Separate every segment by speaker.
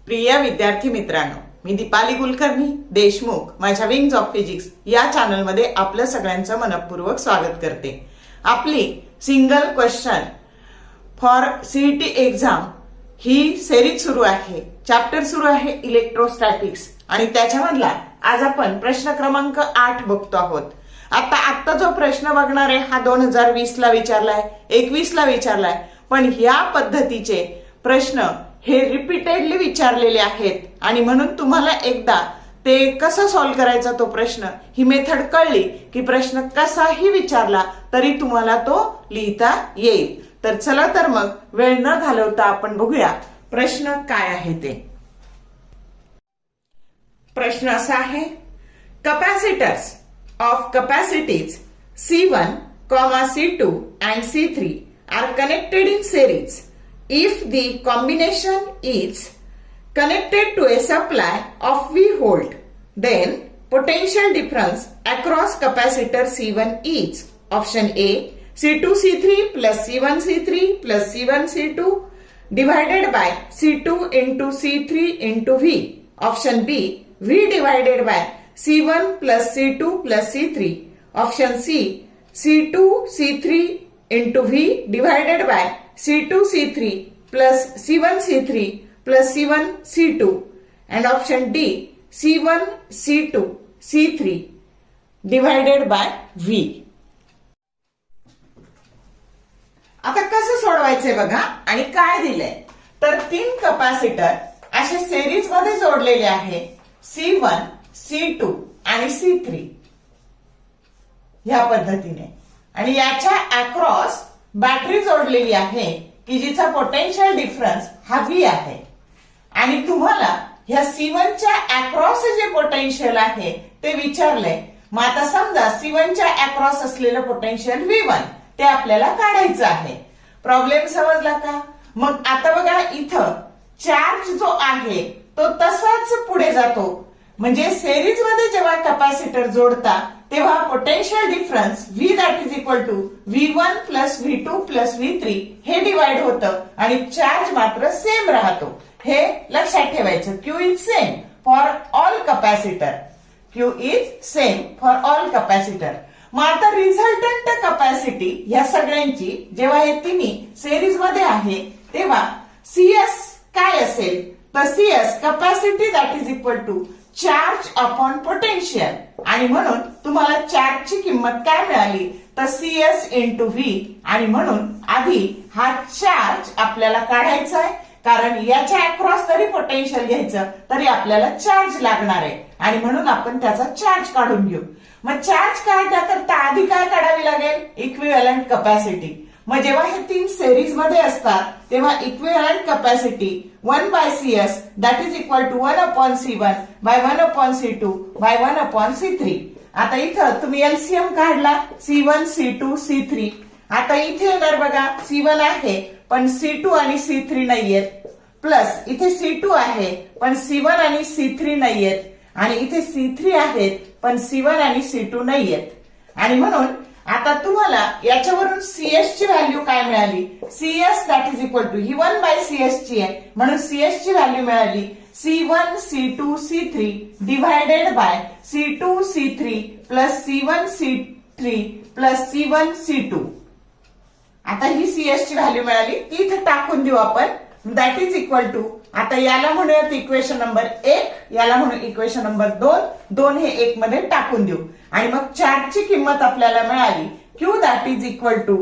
Speaker 1: प्रिय विद्यार्थी मित्रांनो, मी दीपाली कुलकर्णी देशमुख माझ्या विंग्स ऑफ फिजिक्स या चॅनलमध्ये आपलं सगळ्यांचं मनपूर्वक स्वागत करते। आपली single question for CET exam he series सुरू आहे, चॅप्टर सुरू आहे इलेक्ट्रोस्टॅटिक्स आणि त्याच्यामधला आज आपण प्रश्न क्रमांक 8 बघतो आहोत। आता जो प्रश्न बघणार आहे हा 2020 ला विचारलाय, 21 ला विचारलाय, पण या पद्धतीचे प्रश्न हे रिपीटेडली विचारलेले आहेत आणि म्हणून तुम्हाला एकदा ते कसं सॉल्व्ह करायचा तो प्रश्न ही मेथड कळली की प्रश्न कसाही विचारला तरी तुम्हाला तो लिहिता येईल। तर चला तर मग वेळ न घालवता आपण बघूया प्रश्न काय आहे ते। प्रश्न असा आहे, capacitors of capacities C1, C2 and C3 are connected in series. If the combination is connected to a supply of V volt, then potential difference across capacitor C1 is option A C2 C3 plus C1 C3 plus C1 C2 divided by C2 into C3 into V. Option B V divided by C1 plus C2 plus C3. Option C C2 C3 into V divided by C2 C3 plus C1 C3 plus C1 C2 and option D C1 C2 C3 divided by V. आता कसं सोडवायचंय बघा आणि काय दिलंय तर 3 capacitor असे series मध्ये जोडलेले आहे C1, C2 आणि C3 ह्या पद्धतीने आणि याच्या अक्रॉस बॅटरी जोडलेली आहे की जिचा पोटेन्शियल डिफरन्स हा V आहे आणि तुम्हाला ह्या C1 च्या अक्रॉस जे पोटेन्शियल आहे ते विचारलंय। मग आता समजा C1 च्या अक्रॉस असलेलं पोटेन्शियल V1 ते आपल्याला काढायचं आहे। प्रॉब्लेम समजला का? मग आता बघा इथं चार्ज जो आहे तो तसाच पुढे जातो, म्हणजे सिरीज मध्ये जेव्हा कॅपॅसिटर जोडता तेव्हा potential difference V that is equal to V1 plus V2 plus V3 हे डिवाइड होतं आणि चार्ज मात्र सेम राहतो। हे लक्षात ठेवायचं, Q is same for all capacitor, Q is same for all capacitor. मग आता रिझल्टंट कॅपॅसिटी या सगळ्यांची जेव्हा हे तिन्ही सिरीज मध्ये आहे तेव्हा CS काय असेल तर CS capacity that is equal to charge upon potential आणि म्हणून तुम्हाला चार्जची किंमत काय मिळाली तर CS इंटू V आणि म्हणून आधी हा चार्ज आपल्याला काढायचा आहे कारण याच्या अक्रॉस जरी पोटेन्शियल घ्यायचं तरी आपल्याला चार्ज लागणार आहे आणि म्हणून आपण त्याचा चार्ज काढून घेऊ। मग चार्ज काढण्याकरता आधी काय काढावी लागेल इक्विव्हॅलंट कॅपॅसिटी। मग जेव्हा हे 3 सिरीज मध्ये असतात तेव्हा equivalent capacity 1/CS that is equal to 1/C1 by 1/C2 by 1/C3। आता इथं तुम्ही एलसीएम काढला C1 C2 C3। आता इथे येणार बघा C1 आहे पण C2 आणि C3 नाहीयेत, प्लस इथे C2 आहे पण C1 आणि C3 नाहीयेत आणि इथे C3 आहेत पण C1 आणि C2 नाहीयेत आणि म्हणून आता तुम्हाला याच्यावरून CS ची व्हॅल्यू काय मिळाली CS that is equal to ही 1/CS ची आहे म्हणून CS ची व्हॅल्यू मिळाली C1 C2 C3 divided by C2 C3 plus C1 C3 plus C1 C2। आता ही CS ची व्हॅल्यू मिळाली ती इथे टाकून देऊ आपण, दॅट इज इक्वल टू आता याला म्हणूयात इक्वेशन नंबर 1, याला म्हणू इक्वेशन नंबर 2, 2 हे 1 मध्ये टाकून देऊ आणि मग चार्जची किंमत आपल्याला मिळाली Q that is equal to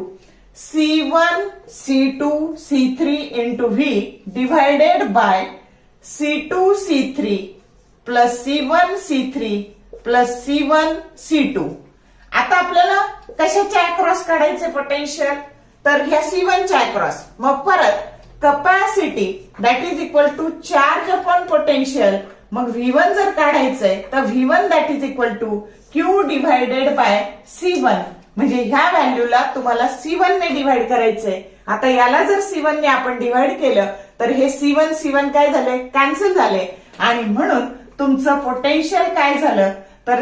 Speaker 1: C1 C2 C3 into V divided by C2 C3 plus C1 C3 plus C1 C2। आता आपल्याला कशाच्या अक्रॉस काढायचे पोटेन्शियल तर ह्या C1 च्या अक्रॉस। मग परत capacity that is equal to charge upon potential, मग V1 जर काढायचंय तर V1 that is equal to Q divided by C1, म्हणजे ह्या व्हॅल्यूला तुम्हाला C1 ने डिवाइड करायचंय। आता याला जर C1 ने आपण डिवाइड केलं तर हे C1 काय झाले कॅन्सल झाले आणि म्हणून तुमचं पोटेन्शियल काय झालं तर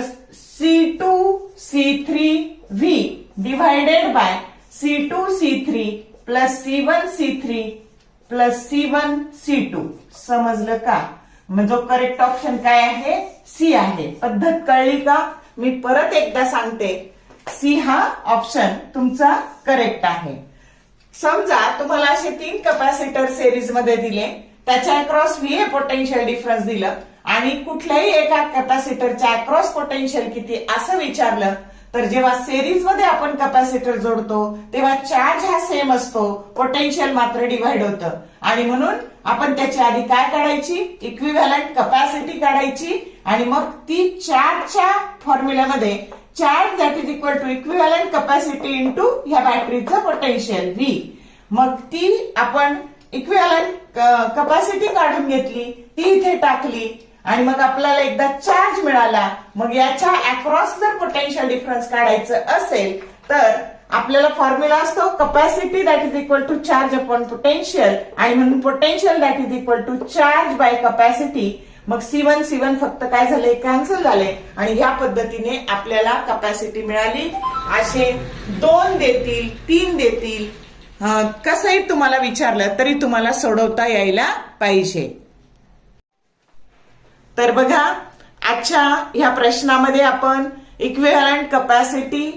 Speaker 1: C2 C3 V divided by C2 C3 plus C1 C3 plus C1 C2 समजलं का? म्हणजे करेक्ट ऑप्शन काय आहे? सी आहे. पद्धत कळली का? मी परत एकदा सांगते, सी हा ऑप्शन तुमचा करेक्ट आहे. समजा तुम्हाला असे 3 कपॅसिटर सिरीज मध्ये दिले, त्याच्या अक्रॉस VA पोटेन्शियल डिफरन्स दिलं आणि कुठल्याही एका कपॅसिटरच्या अक्रॉस पोटेन्शियल किती असं विचारलं, तर जेव्हा सिरीज मध्ये आपण कपॅसिटर जोडतो तेव्हा चार्ज हा सेम असतो, पोटेन्शियल मात्र डिव्हाइड होतं आणि म्हणून आपण त्याच्या आधी काय काढायची? इक्विव्हॅलंट कपॅसिटी काढायची आणि मग ती चार्जच्या फॉर्म्युल्यामध्ये charge that is equal to equivalent capacity into ह्या बॅटरीचं पोटेन्शियल V. मग ती आपण इक्विव्हॅलंट कपॅसिटी काढून घेतली, ती इथे टाकली आणि मग आपल्याला एकदा चार्ज मिळाला. मग याच्या अक्रॉस जर पोटेन्शियल डिफरन्स काढायचं असेल तर आपल्याला फॉर्म्युला असतो capacity that is equal to charge upon potential आणि म्हणून potential that is equal to charge by capacity. मग C1 फक्त काय झाले? कॅन्सल झाले आणि ह्या पद्धतीने आपल्याला कपॅसिटी मिळाली. असे 2 देतील, 3 देतील, कसंही तुम्हाला विचारलं तरी तुम्हाला सोडवता यायला पाहिजे. तर बघा, आजच्या ह्या प्रश्नामध्ये आपण इक्विव्हॅलंट कपॅसिटी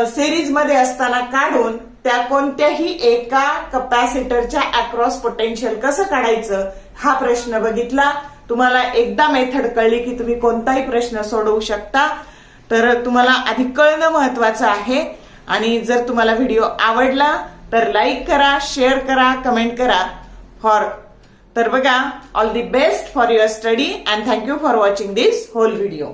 Speaker 1: सिरीज मध्ये असताना काढून त्या कोणत्याही एका कपॅसिटरच्या अक्रॉस पोटेन्शियल कसं काढायचं हा प्रश्न बघितला. तुम्हाला एकदा मेथड कळली की तुम्ही कोणताही प्रश्न सोडवू शकता. तर तुम्हाला आधी कळणं महत्वाचं आहे आणि जर तुम्हाला व्हिडिओ आवडला तर लाईक करा, शेअर करा, कमेंट करा. तर बघा, all the best for your study and thank you for watching this whole video.